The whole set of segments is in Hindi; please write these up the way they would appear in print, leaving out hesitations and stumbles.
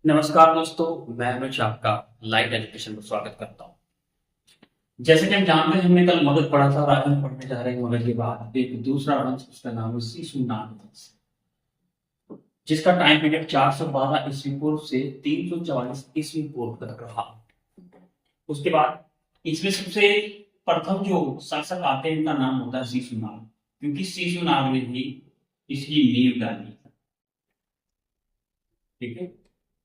नमस्कार दोस्तों, मैं अनुज आपका लाइट एजुकेशन में स्वागत करता हूँ। जैसे कि हम जानते हैं, हमने कल मगध पढ़ा था और आज हम पढ़ने जा रहे हैं मगध के बाद एक दूसरा वंश, उसका नाम है शिशुनाग वंश, जिसका टाइम पीरियड 412 ईस्वी पूर्व से 344 ईस्वी पूर्व तक रहा। उसके बाद इसमें सबसे प्रथम जो शासक आते हैं, इनका नाम होता है शिशुनाग, क्योंकि शिशुनाग ने ही इसकी नींव डाली। ठीक है,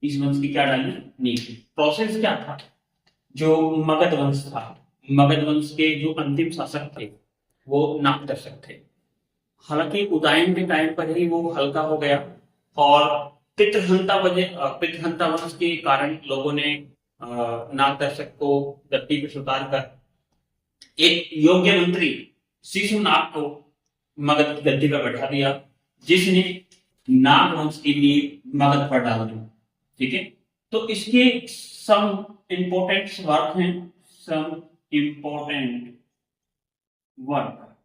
इस वंश की क्या डाली? नींव। प्रोसेस क्या था? जो मगध वंश था, मगध वंश के जो अंतिम शासक थे वो नागदर्शक थे। हालांकि उदयन के टाइम पर ही वो हल्का हो गया और पितृहंता वंश के कारण लोगों ने नागदर्शक को गद्दी पर उतार कर एक योग्य मंत्री शिशुनाग को मगध की गद्दी पर बैठा दिया, जिसने नाग वंश की नींव मगध पर डाल दी। ठीक है, तो इसके सम इंपॉर्टेंट वर्क हैं, सम इंपॉर्टेंट वर्क।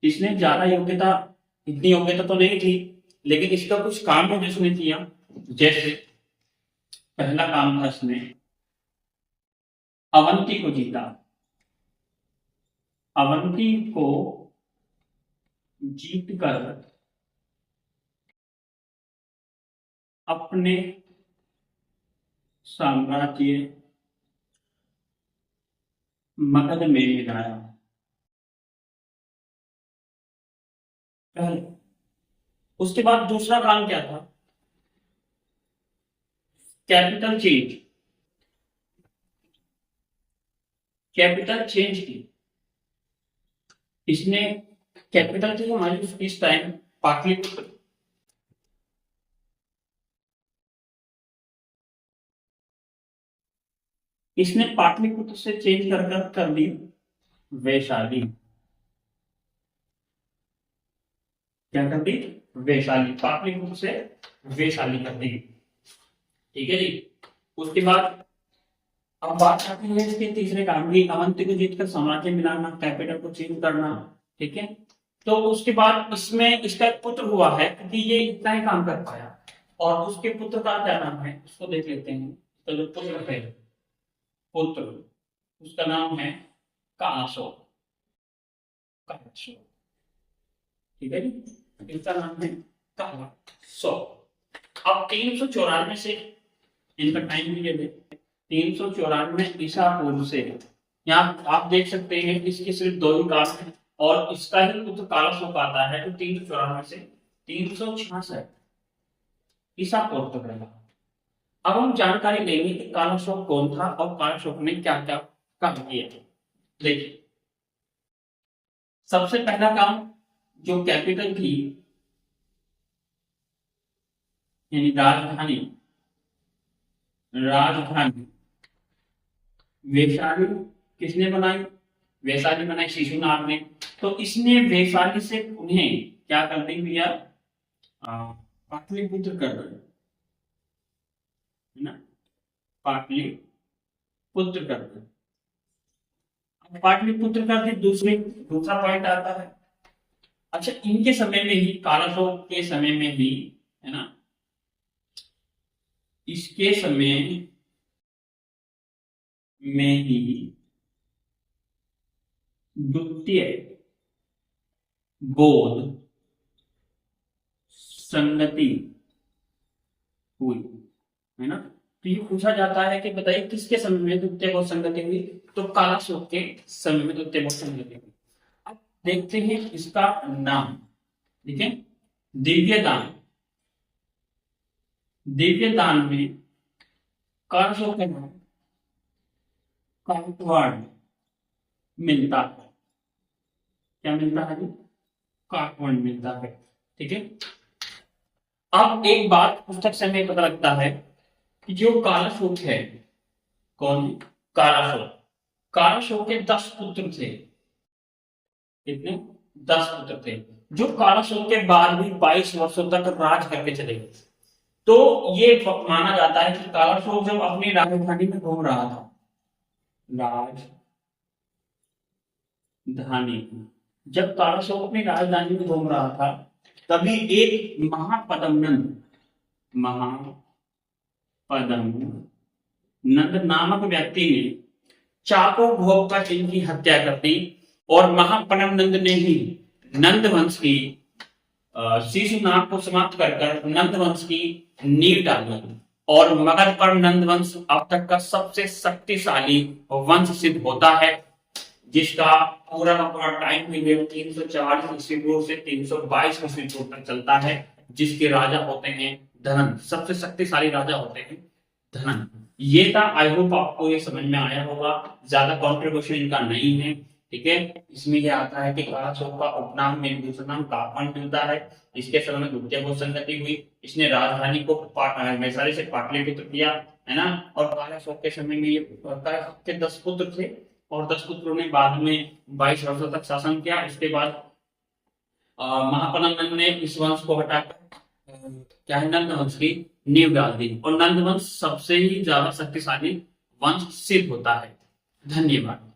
इसने ज्यादा योग्यता, इतनी योग्यता तो नहीं थी, लेकिन इसका कुछ काम जो इसने किया। जैसे पहला काम था, इसने अवंती को जीता। अवंती को जीतकर अपने साम्राज्य मगध में मिलाया। पहले, उसके बाद दूसरा काम क्या था? Capital change. कैपिटल चेंज की इसने। कैपिटल थी हमारी इस टाइम पाटलिपुत्र। इसने पाटलिपुत्र से चेंज कर दी वैशाली। क्या कर दी? वैशाली। पाटलिपुत्र से वैशाली कर दी। ठीक है जी। उसके बाद अब बात आती है इसके तीसरे काम की, अवंती को जीतकर साम्राज्य मिलाना, कैपिटल को चेंज करना। ठीक है, तो उसके बाद इसमें इसका एक पुत्र हुआ है, क्योंकि ये इतना ही काम कर पाया। और उसके पुत्र का क्या नाम है, उसको देख लेते हैं। तो जो पुत्र है, पुत्र, उसका नाम है कासो। कासो। ठीक है जी, इसका नाम है कासो। अब 394 से इनका टाइम पीरियड है 394 ईसा पूर्व से। यहाँ आप देख सकते हैं इसके सिर्फ दो ही काल है और इसका ही पुत्र कालशोक आता है, तो 394 से 366 ईसा पूर्व तक रहा। अब हम जानकारी लेंगे कि कालशोक कौन था और कालशोक ने क्या क्या काम किया। देखिए, सबसे पहला काम, जो कैपिटल थी यानी राजधानी, राजधानी वैशाली किसने बनाई? वैशाली बनाई शिशुनाग ने। तो इसने वैशाली से उन्हें क्या कर दी भैया? पाटलिपुत्र कर दिया, है ना? पाटलिपुत्र कर दिया। पाटलिपुत्र कर दी। दूसरा पॉइंट आता है, अच्छा, इनके समय में ही, कालाशोक के समय में ही, है ना, इसके समय में ही द्वितीय बौद्ध संगति हुई, है ना? तो ये पूछा जाता है कि बताइए किसके समय में द्वितीय बौद्ध संगति हुई? तो कालाशोक के समय में द्वितीय बौद्ध संगति हुई। अब देखते हैं इसका नाम। ठीक है, दिव्य दान। दिव्य दान में कालाशोक का नाम काकवाड़ मिलता है। क्या मिलता है? काकवाड़ मिलता है। ठीक है, अब एक बात पुस्तक से हमें पता लगता है कि जो कालाशोक है, कौन? कालाशोक। कालाशोक के 10 पुत्र थे। कितने? 10 पुत्र थे, जो कालाशोक के बाद भी 22 वर्षों तक राज करके चले गए। तो ये माना जाता है कि कालाशोक जब अपनी राजधानी में घूम रहा था, राजधानी, जब कालाशोक अपनी राजधानी में घूम रहा था, तभी एक महापद्मनंद पदम नंद नामक व्यक्ति ने चाको घोप कर इनकी हत्या कर दी और महापनम नंद ने ही नंद वंश की शिशुनाग को समाप्त कर नंद वंश की नींव डाली और मगध पर नंद वंश अब तक का सबसे शक्तिशाली वंश सिद्ध होता है, जिसका पूरा का पूरा टाइम पीरियड 344 ईस्वी पूर्व से 322 ईस्वी पूर्व तक चलता है, जिसके राजा होते हैं धनन, सबसे शक्तिशाली राजा होते हैं धनन। ये था, आई होप आपको ये समझ में आया होगा, ज्यादा कॉन्ट्रीब्यूशन इनका नहीं है, ठीक है। इसमें यह आता है कि कालाशोक का उपनाम में दूसरा नाम कापन मिलता है। इसके समय में द्वितीय को संगति हुई, इसने राजधानी को वैशाली से पाटलिपुत्र किया, है ना। और कालाशोक के समय में ये के 10 पुत्र थे और 10 पुत्रों ने बाद में 22 वर्षों तक शासन किया। इसके बाद महापनम नंद ने इस वंश को हटाकर क्या है नंद वंश की नींव डाल दी और नंद वंश सबसे ही ज्यादा शक्तिशाली वंश सिद्ध होता है। धन्यवाद।